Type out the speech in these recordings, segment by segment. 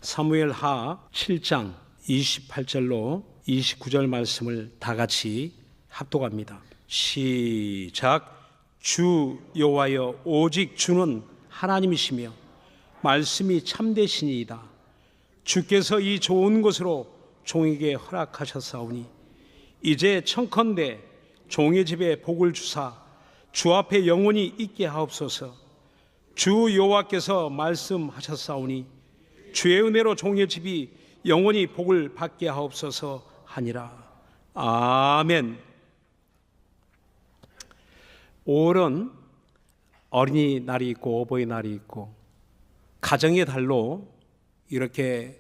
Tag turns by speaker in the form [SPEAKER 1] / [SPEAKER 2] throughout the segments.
[SPEAKER 1] 사무엘하 7장 28절로 29절 말씀을 다 같이 합독합니다. 시작. 주 여호와여, 오직 주는 하나님이시며 말씀이 참되시니이다. 주께서 이 좋은 곳으로 종에게 허락하셨사오니 이제 청컨대 종의 집에 복을 주사 주 앞에 영원히 있게 하옵소서. 주 여호와께서 말씀하셨사오니 주의 은혜로 종의 집이 영원히 복을 받게 하옵소서 하니라. 아멘. 5월은 어린이날이 있고 어버이날이 있고 가정의 달로 이렇게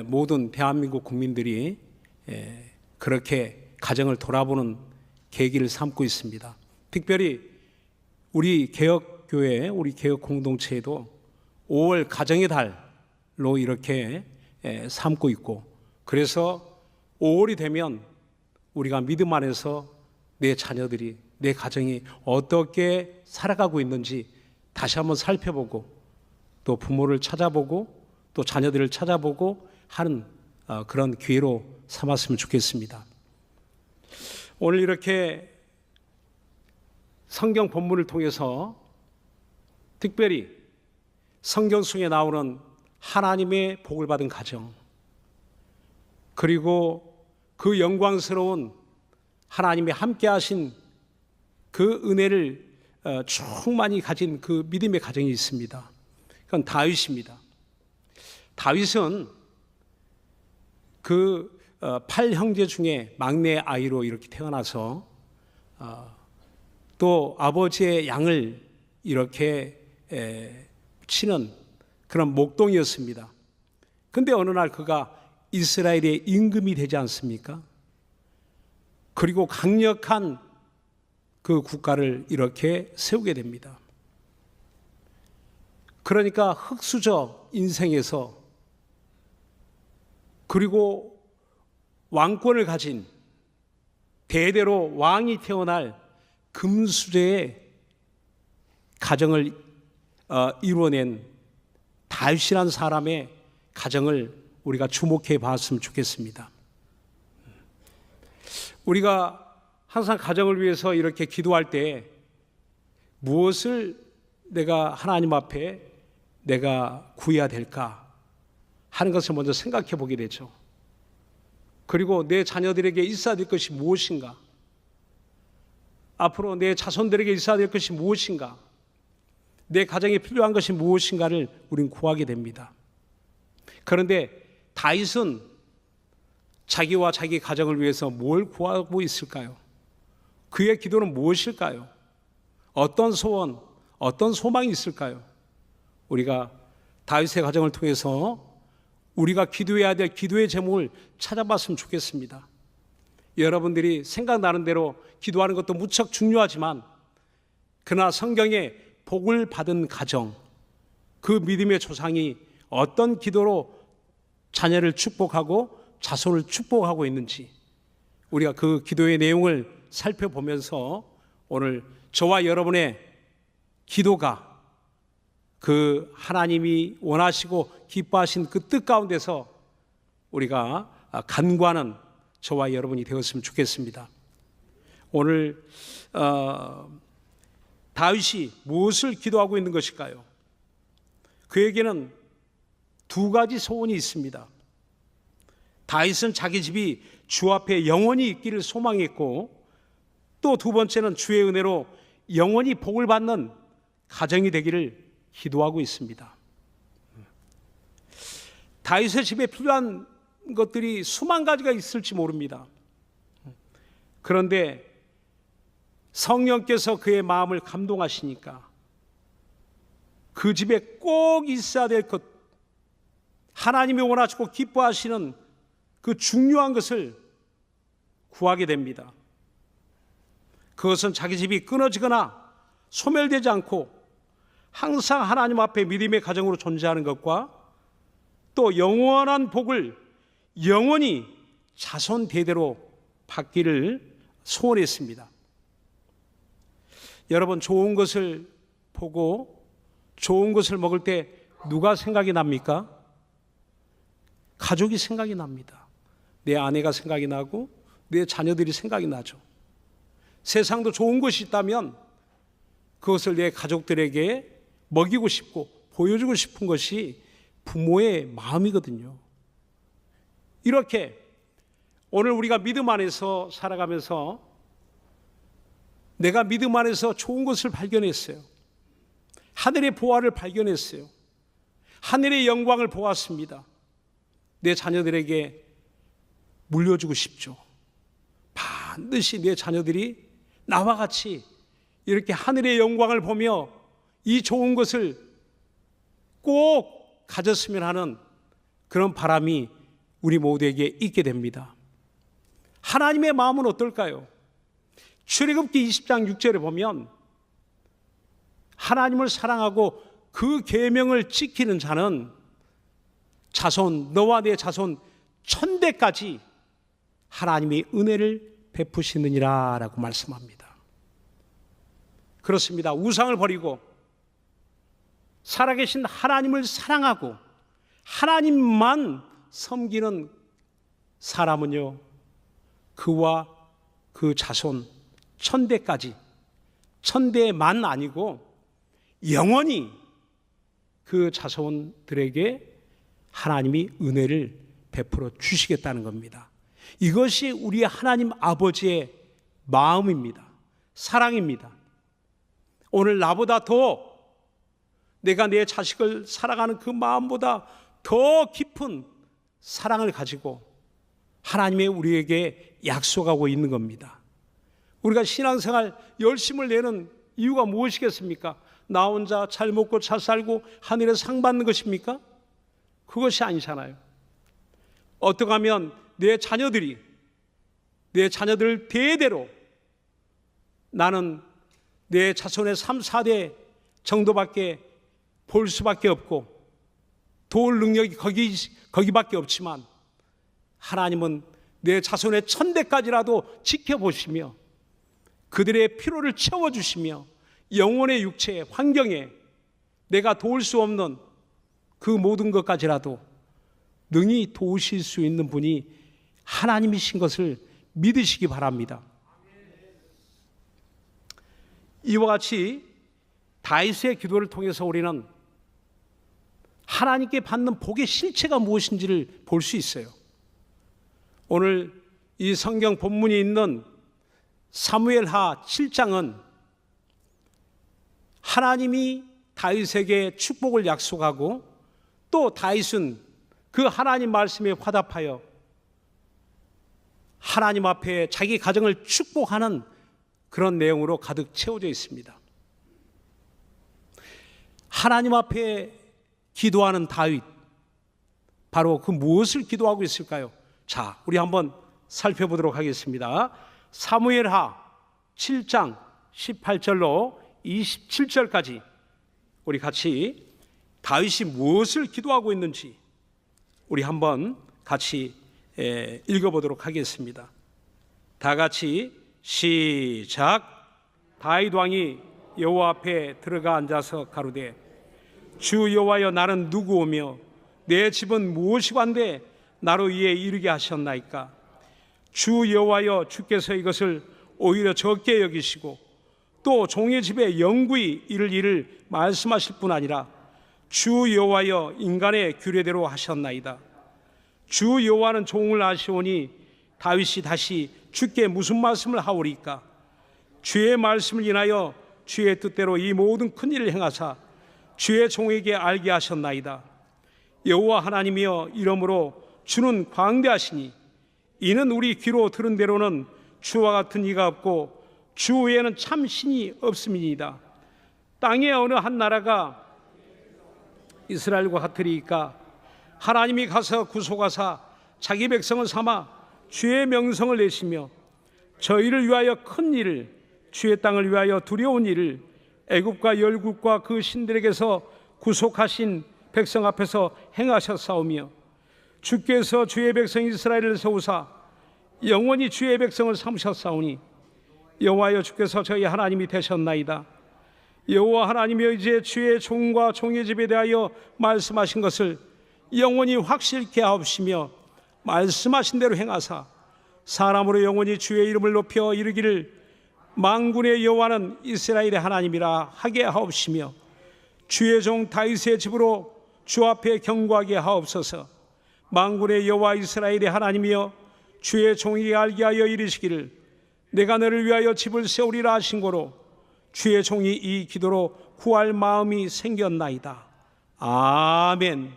[SPEAKER 1] 모든 대한민국 국민들이 그렇게 가정을 돌아보는 계기를 삼고 있습니다. 특별히 우리 개혁교회, 우리 개혁공동체에도 5월 가정의 달로 이렇게 삼고 있고, 그래서 5월이 되면 우리가 믿음 안에서 내 자녀들이, 내 가정이 어떻게 살아가고 있는지 다시 한번 살펴보고 또 부모를 찾아보고 또 자녀들을 찾아보고 하는 그런 기회로 삼았으면 좋겠습니다. 오늘 이렇게 성경 본문을 통해서 특별히 성경 속에 나오는 하나님의 복을 받은 가정, 그리고 그 영광스러운 하나님이 함께 하신 그 은혜를 충만히 가진 그 믿음의 가정이 있습니다. 그건 다윗입니다. 다윗은 그 8형제 중에 막내 아이로 이렇게 태어나서 또 아버지의 양을 이렇게 치는 그런 목동이었습니다. 그런데 어느 날 그가 이스라엘의 임금이 되지 않습니까? 그리고 강력한 그 국가를 이렇게 세우게 됩니다. 그러니까 흙수저 인생에서, 그리고 왕권을 가진 대대로 왕이 태어날 금수저의 가정을 이루어낸 다윗이라는 사람의 가정을 우리가 주목해 봤으면 좋겠습니다. 우리가 항상 가정을 위해서 이렇게 기도할 때 무엇을 내가 하나님 앞에 내가 구해야 될까 하는 것을 먼저 생각해 보게 되죠. 그리고 내 자녀들에게 있어야 될 것이 무엇인가, 앞으로 내 자손들에게 있어야 될 것이 무엇인가, 내 가정에 필요한 것이 무엇인가를 우리는 구하게 됩니다. 그런데 다윗은 자기와 자기 가정을 위해서 뭘 구하고 있을까요? 그의 기도는 무엇일까요? 어떤 소원, 어떤 소망이 있을까요? 우리가 다윗의 가정을 통해서 우리가 기도해야 될 기도의 제목을 찾아봤으면 좋겠습니다. 여러분들이 생각나는 대로 기도하는 것도 무척 중요하지만, 그러나 성경에 복을 받은 가정, 그 믿음의 조상이 어떤 기도로 자녀를 축복하고 자손을 축복하고 있는지 우리가 그 기도의 내용을 살펴보면서 오늘 저와 여러분의 기도가 그 하나님이 원하시고 기뻐하신 그 뜻 가운데서 우리가 간구하는 저와 여러분이 되었으면 좋겠습니다. 오늘 다윗이 무엇을 기도하고 있는 것일까요? 그에게는 두 가지 소원이 있습니다. 다윗은 자기 집이 주 앞에 영원히 있기를 소망했고, 또 두 번째는 주의 은혜로 영원히 복을 받는 가정이 되기를 기도하고 있습니다. 다윗의 집에 필요한 것들이 수만 가지가 있을지 모릅니다. 그런데 성령께서 그의 마음을 감동하시니까 그 집에 꼭 있어야 될 것, 하나님이 원하시고 기뻐하시는 그 중요한 것을 구하게 됩니다. 그것은 자기 집이 끊어지거나 소멸되지 않고 항상 하나님 앞에 믿음의 가정으로 존재하는 것과 또 영원한 복을 영원히 자손 대대로 받기를 소원했습니다. 여러분, 좋은 것을 보고 좋은 것을 먹을 때 누가 생각이 납니까? 가족이 생각이 납니다. 내 아내가 생각이 나고 내 자녀들이 생각이 나죠. 세상도 좋은 것이 있다면 그것을 내 가족들에게 먹이고 싶고 보여주고 싶은 것이 부모의 마음이거든요. 이렇게 오늘 우리가 믿음 안에서 살아가면서 내가 믿음 안에서 좋은 것을 발견했어요. 하늘의 보화를 발견했어요. 하늘의 영광을 보았습니다. 내 자녀들에게 물려주고 싶죠. 반드시 내 자녀들이 나와 같이 이렇게 하늘의 영광을 보며 이 좋은 것을 꼭 가졌으면 하는 그런 바람이 우리 모두에게 있게 됩니다. 하나님의 마음은 어떨까요? 출애굽기 20장 6절에 보면 하나님을 사랑하고 그 계명을 지키는 자는 자손, 너와 내 자손 1000대까지 하나님이 은혜를 베푸시느니라 라고 말씀합니다. 그렇습니다. 우상을 버리고 살아계신 하나님을 사랑하고 하나님만 섬기는 사람은요, 그와 그 자손 1000대까지, 1000대만 아니고 영원히 그 자손들에게 하나님이 은혜를 베풀어 주시겠다는 겁니다. 이것이 우리 하나님 아버지의 마음입니다. 사랑입니다. 오늘 나보다 더 내가 내 자식을 사랑하는 그 마음보다 더 깊은 사랑을 가지고 하나님의 우리에게 약속하고 있는 겁니다. 우리가 신앙생활 열심을 내는 이유가 무엇이겠습니까? 나 혼자 잘 먹고 잘 살고 하늘에 상 받는 것입니까? 그것이 아니잖아요. 어떻게 하면 내 자녀들 대대로 나는 내 자손의 3, 4대 정도밖에 볼 수밖에 없고 도울 능력이 거기밖에 없지만 하나님은 내 자손의 1000대까지라도 지켜보시며 그들의 필요를 채워주시며 영혼의 육체, 환경에 내가 도울 수 없는 그 모든 것까지라도 능히 도우실 수 있는 분이 하나님이신 것을 믿으시기 바랍니다. 이와 같이 다윗의 기도를 통해서 우리는 하나님께 받는 복의 실체가 무엇인지를 볼 수 있어요. 오늘 이 성경 본문이 있는 사무엘하 7장은 하나님이 다윗에게 축복을 약속하고 또 다윗은 그 하나님 말씀에 화답하여 하나님 앞에 자기 가정을 축복하는 그런 내용으로 가득 채워져 있습니다. 하나님 앞에 기도하는 다윗, 바로 그 무엇을 기도하고 있을까요? 자, 우리 한번 살펴보도록 하겠습니다. 사무엘하 7장 18절로 27절까지 우리 같이 다윗이 무엇을 기도하고 있는지 우리 한번 같이 읽어보도록 하겠습니다. 다 같이 시작. 다윗 왕이 여호와 앞에 들어가 앉아서 가로되 주 여호와여, 나는 누구오며 내 집은 무엇이관데 나로 이에 이르게 하셨나이까? 주 여호와여, 주께서 이것을 오히려 적게 여기시고 또 종의 집에 영구히 이를 일을 말씀하실 뿐 아니라 주 여호와여, 인간의 규례대로 하셨나이다. 주 여호와는 종을 아시오니 다윗이 다시 주께 무슨 말씀을 하오리까? 주의 말씀을 인하여 주의 뜻대로 이 모든 큰 일을 행하사 주의 종에게 알게 하셨나이다. 여호와 하나님이여, 이러므로 주는 광대하시니 이는 우리 귀로 들은 대로는 주와 같은 이가 없고 주 외에는 참 신이 없음이니이다. 땅의 어느 한 나라가 이스라엘과 같으리이까? 하나님이 가서 구속하사 자기 백성을 삼아 주의 명성을 내시며 저희를 위하여 큰 일을, 주의 땅을 위하여 두려운 일을 애굽과 열국과 그 신들에게서 구속하신 백성 앞에서 행하셨사오며 주께서 주의 백성 이스라엘을 세우사 영원히 주의 백성을 삼으셨사오니 여호와여, 주께서 저희 하나님이 되셨나이다. 여호와 하나님이여, 이제 주의 종과 종의 집에 대하여 말씀하신 것을 영원히 확실케 하옵시며 말씀하신 대로 행하사 사람으로 영원히 주의 이름을 높여 이르기를 만군의 여호와는 이스라엘의 하나님이라 하게 하옵시며 주의 종 다윗의 집으로 주 앞에 경고하게 하옵소서. 만군의 여호와 이스라엘의 하나님이여 주의 종에게 알게 하여 이르시기를 내가 너를 위하여 집을 세우리라 하신 고로 주의 종이 이 기도로 구할 마음이 생겼나이다. 아멘.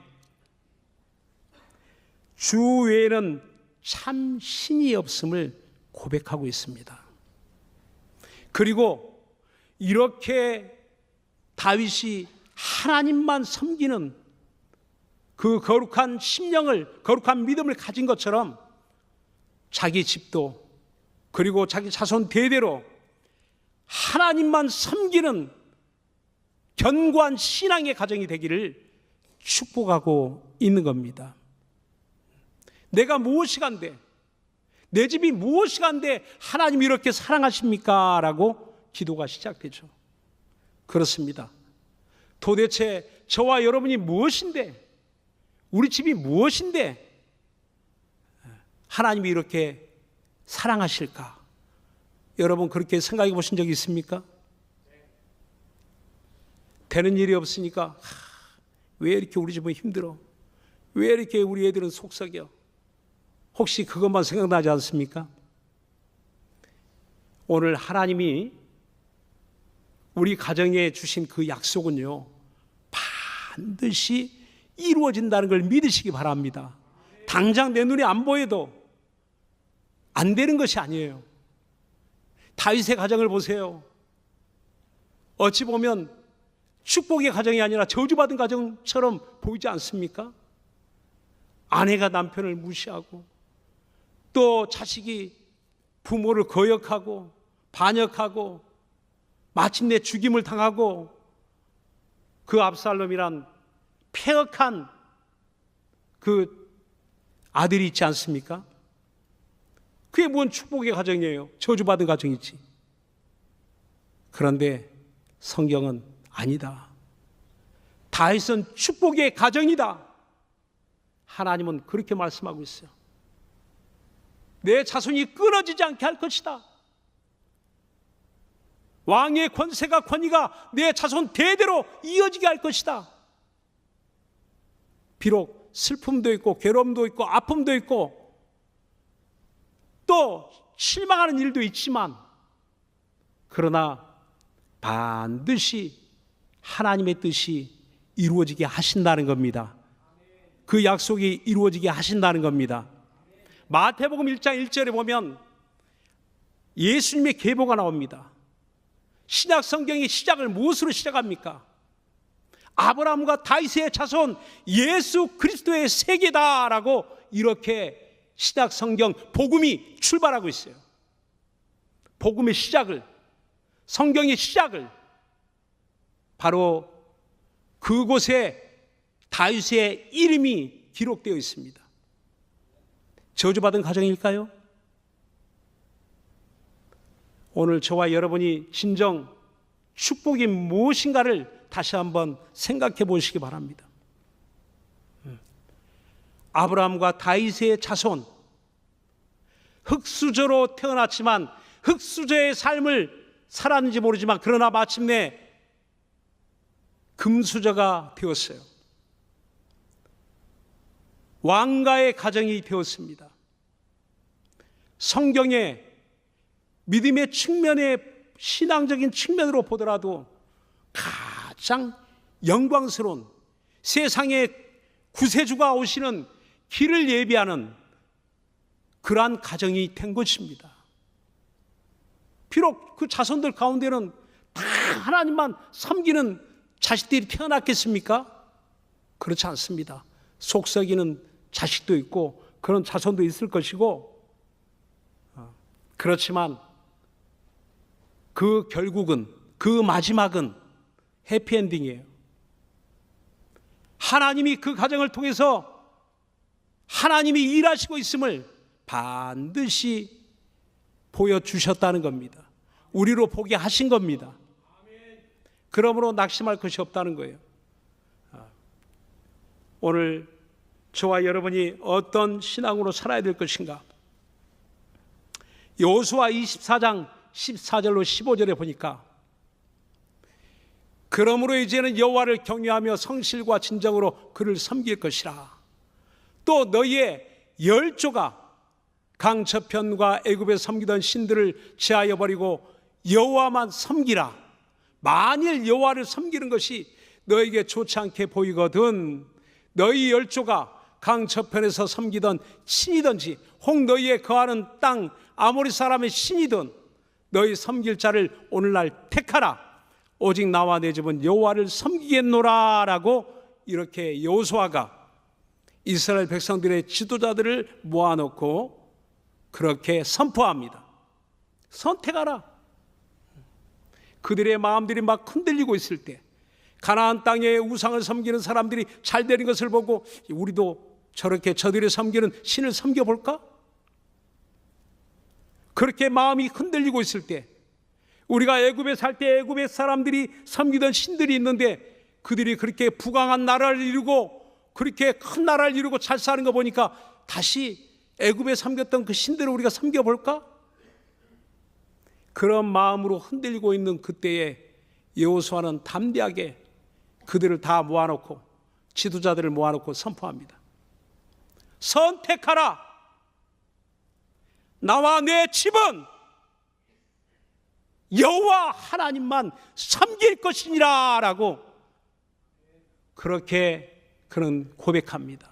[SPEAKER 1] 주 외에는 참 신이 없음을 고백하고 있습니다. 그리고 이렇게 다윗이 하나님만 섬기는 그 거룩한 심령을, 거룩한 믿음을 가진 것처럼 자기 집도 그리고 자기 자손 대대로 하나님만 섬기는 견고한 신앙의 가정이 되기를 축복하고 있는 겁니다. 내가 무엇이 간데, 내 집이 무엇이 간데 하나님이 이렇게 사랑하십니까? 라고 기도가 시작되죠. 그렇습니다. 도대체 저와 여러분이 무엇인데, 우리 집이 무엇인데 하나님이 이렇게 사랑하실까? 여러분 그렇게 생각해 보신 적이 있습니까? 되는 일이 없으니까 왜 이렇게 우리 집은 힘들어? 왜 이렇게 우리 애들은 속썩여? 혹시 그것만 생각나지 않습니까? 오늘 하나님이 우리 가정에 주신 그 약속은요, 반드시 이루어진다는 걸 믿으시기 바랍니다. 당장 내 눈에 안 보여도 안 되는 것이 아니에요. 다윗의 가정을 보세요. 어찌 보면 축복의 가정이 아니라 저주받은 가정처럼 보이지 않습니까? 아내가 남편을 무시하고 또 자식이 부모를 거역하고 반역하고 마침내 죽임을 당하고 그 압살롬이란 폐역한 그 아들이 있지 않습니까? 그게 뭔 축복의 가정이에요? 저주받은 가정이지. 그런데 성경은 아니다. 다윗은 축복의 가정이다. 하나님은 그렇게 말씀하고 있어요. 내 자손이 끊어지지 않게 할 것이다. 왕의 권세가 권위가 내 자손 대대로 이어지게 할 것이다. 비록 슬픔도 있고 괴로움도 있고 아픔도 있고 또 실망하는 일도 있지만 그러나 반드시 하나님의 뜻이 이루어지게 하신다는 겁니다. 그 약속이 이루어지게 하신다는 겁니다. 마태복음 1장 1절에 보면 예수님의 계보가 나옵니다. 신약 성경의 시작을 무엇으로 시작합니까? 아브라함과 다윗의 자손 예수 그리스도의 세계다라고 이렇게 신약 성경 복음이 출발하고 있어요. 복음의 시작을, 성경의 시작을 바로 그곳에 다윗의 이름이 기록되어 있습니다. 저주받은 가정일까요? 오늘 저와 여러분이 진정 축복이 무엇인가를 다시 한번 생각해 보시기 바랍니다. 아브라함과 다윗의 자손, 흙수저로 태어났지만 흙수저의 삶을 살았는지 모르지만 그러나 마침내 금수저가 되었어요. 왕가의 가정이 되었습니다. 성경의 믿음의 측면에 신앙적인 측면으로 보더라도 가장 영광스러운 세상의 구세주가 오시는 길을 예비하는 그러한 가정이 된 것입니다. 비록 그 자손들 가운데는 다 하나님만 섬기는 자식들이 태어났겠습니까? 그렇지 않습니다. 속썩이는 자식도 있고 그런 자손도 있을 것이고, 그렇지만 그 결국은, 그 마지막은 해피엔딩이에요. 하나님이 그 가정을 통해서 하나님이 일하시고 있음을 반드시 보여주셨다는 겁니다. 우리로 보게 하신 겁니다. 그러므로 낙심할 것이 없다는 거예요. 오늘 저와 여러분이 어떤 신앙으로 살아야 될 것인가? 여호수아 24장 14절로 15절에 보니까 그러므로 이제는 여호와를 경외하며 성실과 진정으로 그를 섬길 것이라. 또 너희의 열조가 강 저편과 애굽에 섬기던 신들을 제하여 버리고 여호와만 섬기라. 만일 여호와를 섬기는 것이 너에게 좋지 않게 보이거든 너희 열조가 강 저편에서 섬기던 신이든지 혹 너희의 거하는 땅 아모리 사람의 신이든 너희 섬길 자를 오늘날 택하라. 오직 나와 내 집은 여호와를 섬기겠노라 라고 이렇게 여호수아가 이스라엘 백성들의 지도자들을 모아놓고 그렇게 선포합니다. 선택하라. 그들의 마음들이 막 흔들리고 있을 때 가나안 땅에 우상을 섬기는 사람들이 잘 되는 것을 보고 우리도 저렇게 저들이 섬기는 신을 섬겨볼까? 그렇게 마음이 흔들리고 있을 때 우리가 애굽에 살 때 애굽의 사람들이 섬기던 신들이 있는데 그들이 그렇게 부강한 나라를 이루고 그렇게 큰 나라를 이루고 잘 사는 거 보니까 다시 애굽에 섬겼던 그 신들을 우리가 섬겨볼까? 그런 마음으로 흔들리고 있는 그때에 여호수아는 담대하게 그들을 다 모아놓고 지도자들을 모아놓고 선포합니다. 선택하라. 나와 내 집은 여호와 하나님만 섬길 것이니라 라고 그렇게 그는 고백합니다.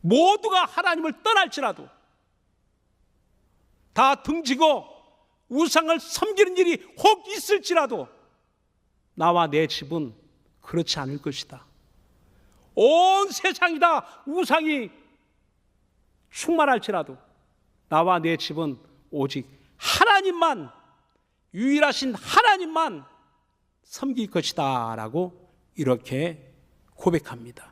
[SPEAKER 1] 모두가 하나님을 떠날지라도 다 등지고 우상을 섬기는 일이 혹 있을지라도 나와 내 집은 그렇지 않을 것이다. 온 세상이 다 우상이 충만할지라도 나와 내 집은 오직 하나님만, 유일하신 하나님만 섬길 것이다 라고 이렇게 고백합니다.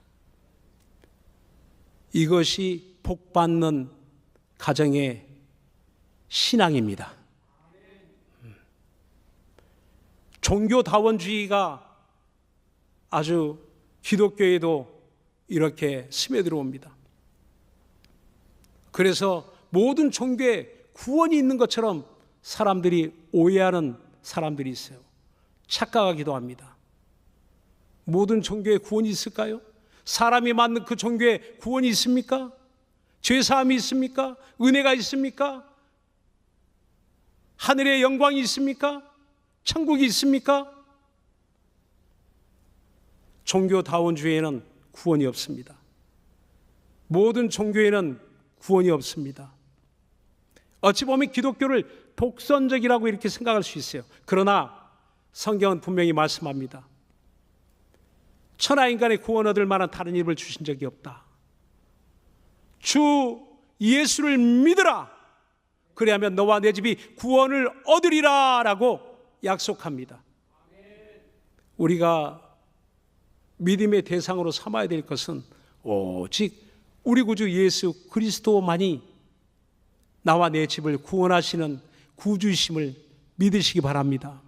[SPEAKER 1] 이것이 복받는 가정의 신앙입니다. 종교다원주의가 아주 기독교에도 이렇게 스며들어옵니다. 그래서 모든 종교에 구원이 있는 것처럼 사람들이 오해하는 사람들이 있어요. 착각하기도 합니다. 모든 종교에 구원이 있을까요? 사람이 만든 그 종교에 구원이 있습니까? 죄사함이 있습니까? 은혜가 있습니까? 하늘의 영광이 있습니까? 천국이 있습니까? 종교다원주의에는 구원이 없습니다. 모든 종교에는 구원이 없습니다. 어찌 보면 기독교를 독선적이라고 이렇게 생각할 수 있어요. 그러나 성경은 분명히 말씀합니다. 천하인간의 구원 얻을 만한 다른 이름을 주신 적이 없다. 주 예수를 믿으라. 그리하면 너와 내 집이 구원을 얻으리라 라고 약속합니다. 우리가 믿음의 대상으로 삼아야 될 것은 오직 우리 구주 예수 그리스도만이 나와 내 집을 구원하시는 구주이심을 믿으시기 바랍니다.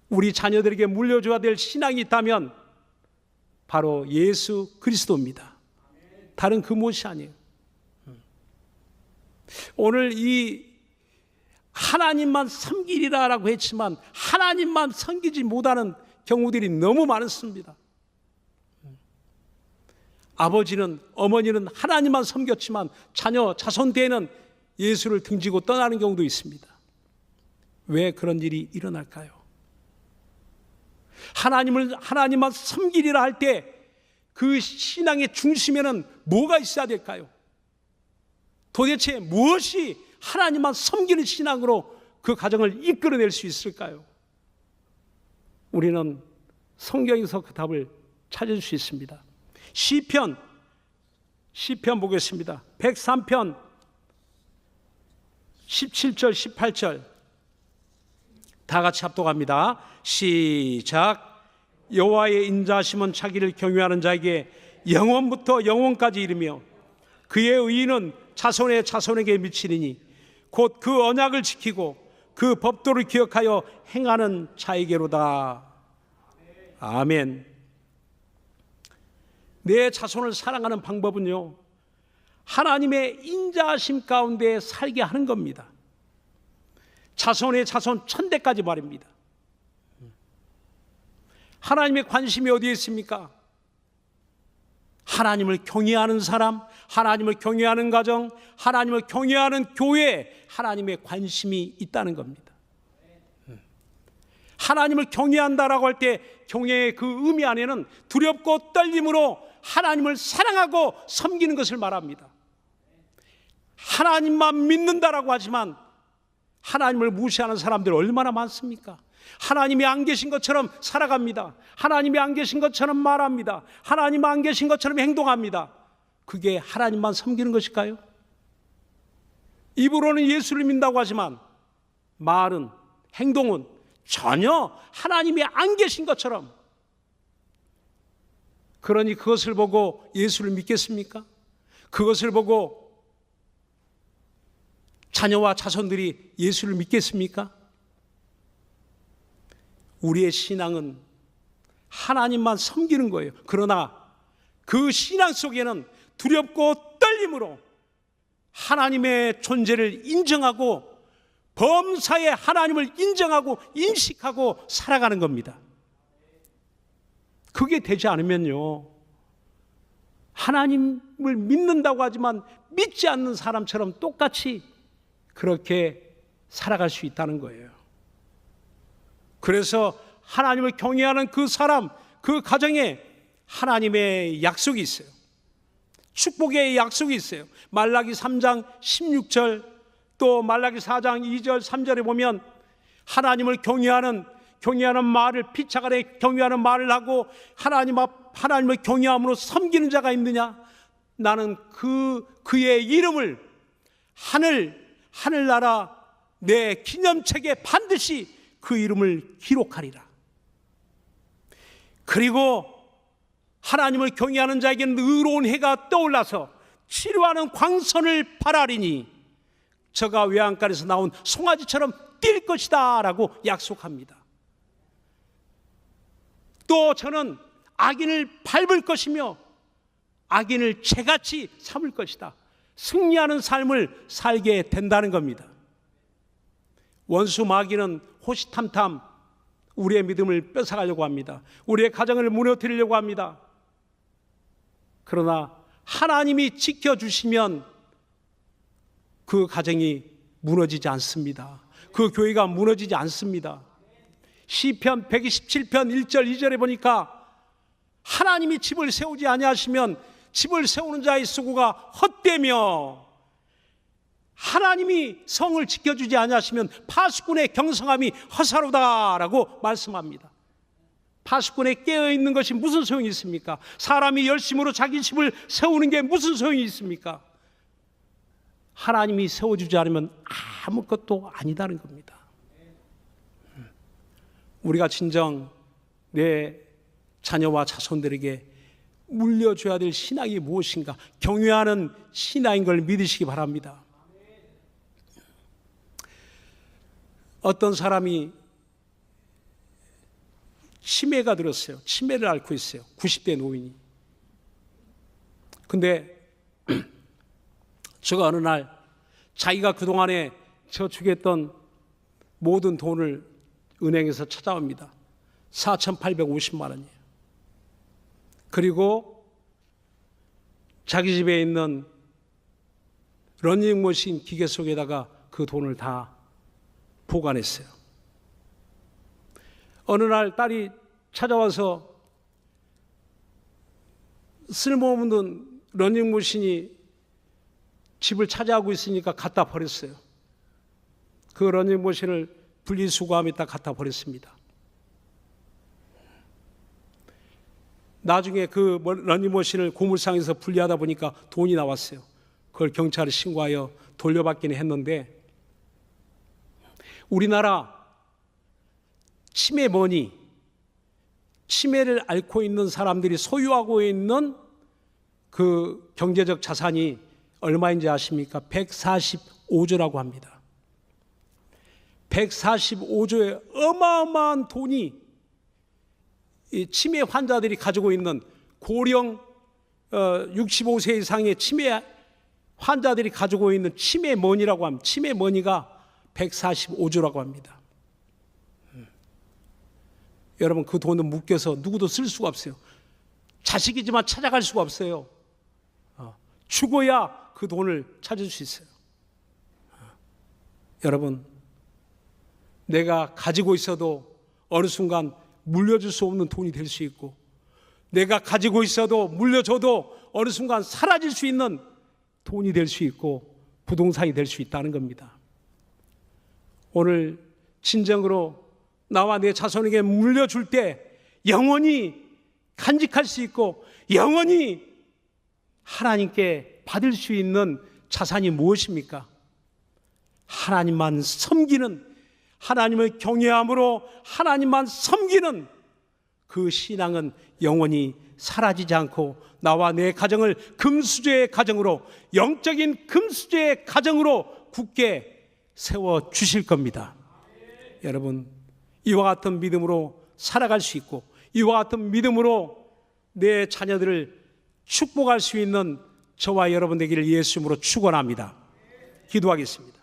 [SPEAKER 1] 우리 자녀들에게 물려줘야 될 신앙이 있다면 바로 예수 그리스도입니다. 다른 그 무엇이 아니에요. 오늘 이 하나님만 섬기리라라고 했지만 하나님만 섬기지 못하는 경우들이 너무 많습니다. 아버지는 어머니는 하나님만 섬겼지만 자녀 자손 때에는 예수를 등지고 떠나는 경우도 있습니다. 왜 그런 일이 일어날까요? 하나님만 섬기리라 할 때 그 신앙의 중심에는 뭐가 있어야 될까요? 도대체 무엇이 하나님만 섬기는 신앙으로 그 가정을 이끌어낼 수 있을까요? 우리는 성경에서 그 답을 찾을 수 있습니다. 시편 보겠습니다. 103편 17절 18절 다 같이 합독합니다. 시작. 여호와의 인자하심은 자기를 경외하는 자에게 영원부터 영원까지 이르며 그의 의인은 자손의 자손에게 미치리니 곧 그 언약을 지키고 그 법도를 기억하여 행하는 자에게로다. 아멘. 내 자손을 사랑하는 방법은요, 하나님의 인자하심 가운데 살게 하는 겁니다. 자손의 자손 천대까지 말입니다. 하나님의 관심이 어디에 있습니까? 하나님을 경외하는 사람, 하나님을 경외하는 가정, 하나님을 경외하는 교회에 하나님의 관심이 있다는 겁니다. 하나님을 경외한다라고 할 때 경외의 그 의미 안에는 두렵고 떨림으로 하나님을 사랑하고 섬기는 것을 말합니다. 하나님만 믿는다라고 하지만 하나님을 무시하는 사람들 얼마나 많습니까? 하나님이 안 계신 것처럼 살아갑니다. 하나님이 안 계신 것처럼 말합니다. 하나님 안 계신 것처럼 행동합니다. 그게 하나님만 섬기는 것일까요? 입으로는 예수를 믿는다고 하지만 말은, 행동은 전혀 하나님이 안 계신 것처럼. 그러니 그것을 보고 예수를 믿겠습니까? 그것을 보고 자녀와 자손들이 예수를 믿겠습니까? 우리의 신앙은 하나님만 섬기는 거예요. 그러나 그 신앙 속에는 두렵고 떨림으로 하나님의 존재를 인정하고 범사에 하나님을 인정하고 인식하고 살아가는 겁니다. 그게 되지 않으면요, 하나님을 믿는다고 하지만 믿지 않는 사람처럼 똑같이 그렇게 살아갈 수 있다는 거예요. 그래서 하나님을 경외하는 그 사람, 그 가정에 하나님의 약속이 있어요. 축복의 약속이 있어요. 말라기 3장 16절, 또 말라기 4장 2절 3절에 보면 하나님을 경외하는 말을, 피차 간에 경외하는 말을 하고 하나님을 경외함으로 섬기는 자가 있느냐? 나는 그의 이름을 하늘나라 내 기념책에 반드시 그 이름을 기록하리라. 그리고 하나님을 경외하는 자에게는 의로운 해가 떠올라서 치료하는 광선을 발하리니 저가 외양간에서 나온 송아지처럼 뛸 것이다 라고 약속합니다. 또 저는 악인을 밟을 것이며 악인을 재같이 삼을 것이다. 승리하는 삶을 살게 된다는 겁니다. 원수 마귀는 호시탐탐 우리의 믿음을 뺏어가려고 합니다. 우리의 가정을 무너뜨리려고 합니다. 그러나 하나님이 지켜주시면 그 가정이 무너지지 않습니다. 그 교회가 무너지지 않습니다. 시편 127편 1절 2절에 보니까 하나님이 집을 세우지 아니하시면 집을 세우는 자의 수고가 헛되며 하나님이 성을 지켜주지 아니하시면 파수꾼의 경성함이 허사로다라고 말씀합니다. 파수꾼에 깨어있는 것이 무슨 소용이 있습니까? 사람이 열심으로 자기 집을 세우는 게 무슨 소용이 있습니까? 하나님이 세워주지 않으면 아무것도 아니다는 겁니다. 우리가 진정 내 자녀와 자손들에게 물려줘야 될 신앙이 무엇인가? 경외하는 신앙인 걸 믿으시기 바랍니다. 어떤 사람이 치매가 들었어요. 치매를 앓고 있어요. 90대 노인이. 근데 제가 어느 날 자기가 그동안에 저축했던 모든 돈을 은행에서 찾아옵니다. 4,850만 원이에요. 그리고 자기 집에 있는 러닝머신 기계 속에다가 그 돈을 다 보관했어요. 어느 날 딸이 찾아와서 쓸모없는 러닝머신이 집을 차지하고 있으니까 갖다 버렸어요. 그 러닝머신을 분리수거함에다 갖다 버렸습니다. 나중에 그 러닝머신을 고물상에서 분리하다 보니까 돈이 나왔어요. 그걸 경찰에 신고하여 돌려받기는 했는데, 우리나라 치매머니, 치매를 앓고 있는 사람들이 소유하고 있는 그 경제적 자산이 얼마인지 아십니까? 145조라고 합니다. 145조의 어마어마한 돈이 이 치매 환자들이 가지고 있는 고령 65세 이상의 치매 환자들이 가지고 있는 치매머니라고 합니다. 치매머니가 145조라고 합니다. 여러분, 그 돈은 묶여서 누구도 쓸 수가 없어요. 자식이지만 찾아갈 수가 없어요. 죽어야 그 돈을 찾을 수 있어요. 여러분, 내가 가지고 있어도 어느 순간 물려줄 수 없는 돈이 될 수 있고, 내가 가지고 있어도 물려줘도 어느 순간 사라질 수 있는 돈이 될 수 있고 부동산이 될 수 있다는 겁니다. 오늘 진정으로 나와 내 자손에게 물려줄 때 영원히 간직할 수 있고 영원히 하나님께 받을 수 있는 자산이 무엇입니까? 하나님만 섬기는, 하나님을 경외함으로 하나님만 섬기는 그 신앙은 영원히 사라지지 않고 나와 내 가정을 금수저의 가정으로, 영적인 금수저의 가정으로 굳게 세워주실 겁니다. 여러분, 이와 같은 믿음으로 살아갈 수 있고 이와 같은 믿음으로 내 자녀들을 축복할 수 있는 저와 여러분 되기를 예수님으로 축원합니다. 기도하겠습니다.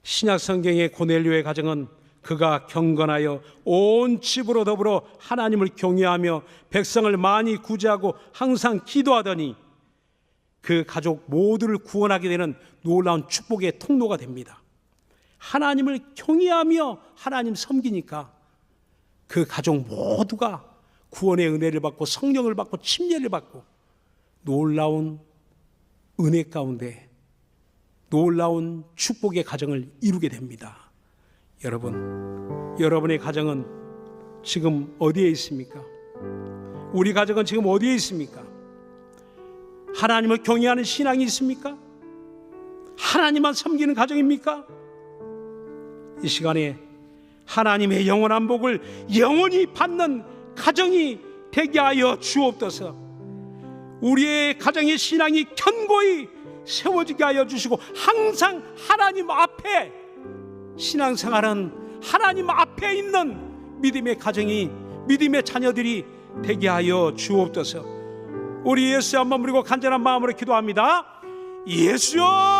[SPEAKER 1] 신약 성경의 고넬료의 가정은 그가 경건하여 온 집으로 더불어 하나님을 경외하며 백성을 많이 구제하고 항상 기도하더니 그 가족 모두를 구원하게 되는 놀라운 축복의 통로가 됩니다. 하나님을 경외하며 하나님 섬기니까 그 가족 모두가 구원의 은혜를 받고 성령을 받고 침례를 받고 놀라운 은혜 가운데 놀라운 축복의 가정을 이루게 됩니다. 여러분, 여러분의 가정은 지금 어디에 있습니까? 우리 가정은 지금 어디에 있습니까? 하나님을 경외하는 신앙이 있습니까? 하나님만 섬기는 가정입니까? 이 시간에 하나님의 영원한 복을 영원히 받는 가정이 되게 하여 주옵소서. 우리의 가정의 신앙이 견고히 세워지게 하여 주시고 항상 하나님 앞에 신앙생활은 하나님 앞에 있는 믿음의 가정이, 믿음의 자녀들이 되게 하여 주옵소서. 우리 예수 한번 부르고 간절한 마음으로 기도합니다. 예수여